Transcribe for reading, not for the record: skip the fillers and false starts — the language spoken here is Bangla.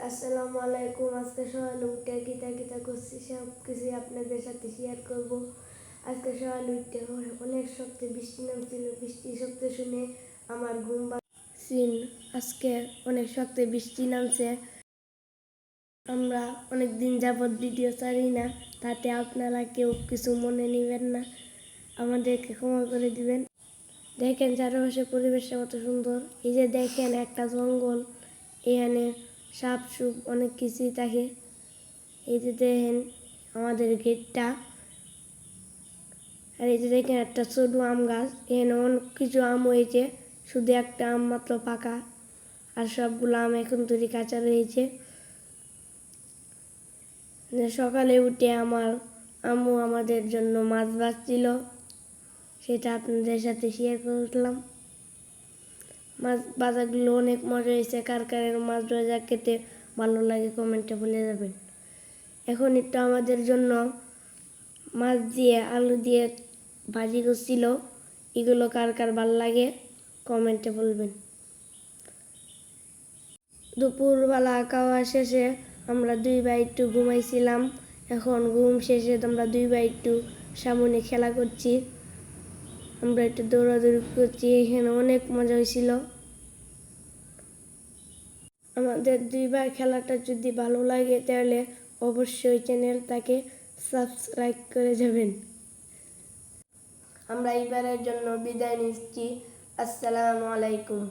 আসসালামু আলাইকুম। আজকে সকালে উঠে কিতা করছি সব কিছুই আপনাদের সাথে শেয়ার করব। আজকে সকালে উঠে অনেক শক্ত বৃষ্টি নামছিল। বৃষ্টি শব্দ শুনে আমার ঘুম ভাঙছিল। আজকে অনেক শক্ত বৃষ্টি নামছে। আমরা অনেক দিন যাবৎ ভিডিও ছাড়ি না, তাতে আপনারা কেউ কিছু মনে নেবেন না, আমাদেরকে ক্ষমা করে দিবেন। দেখেন চারপাশে পরিবেশটা কত সুন্দর। এই যে দেখেন একটা জঙ্গল, এখানে সাপ সুপ অনেক কিছুই থাকে। এই যে দেখেন আমাদের গেটটা, আর এই যে দেখেন একটা ছোট আম গাছ, এখানে অনেক কিছু আম হয়েছে, শুধু একটা আম মাত্র পাকা, আর সবগুলো আম এখন তৈরি কাঁচা রয়েছে। সকালে উঠে আমার আম্মু আমাদের জন্য মাছ ভাজছিল, সেটা আপনাদের সাথে শেয়ার করলাম। মাছ ভাজাগুলো অনেক মজা হয়েছে। কার কার মাছ ভাজা খেতে ভালো লাগে কমেন্টে বলে যাবেন। এখন একটু আমাদের জন্য মাছ দিয়ে আলু দিয়ে ভাজি করছিল, এগুলো কার কার ভালো লাগে কমেন্টে বলবেন। দুপুরবেলা খাওয়া শেষে আমরা দুই ভাই একটু ঘুমাইছিলাম। এখন ঘুম শেষে আমরা দুই ভাই একটু সামনে খেলা করছি, আমরা একটু দৌড়াদৌড়ি করছি, এখানে অনেক মজা হয়েছিল। আমাদের দুই ভাই খেলাটা যদি ভালো লাগে তাহলে অবশ্যই চ্যানেলটাকে সাবস্ক্রাইব করে যাবেন। আমরা এবারের জন্য বিদায় নিচ্ছি। আসসালামু আলাইকুম।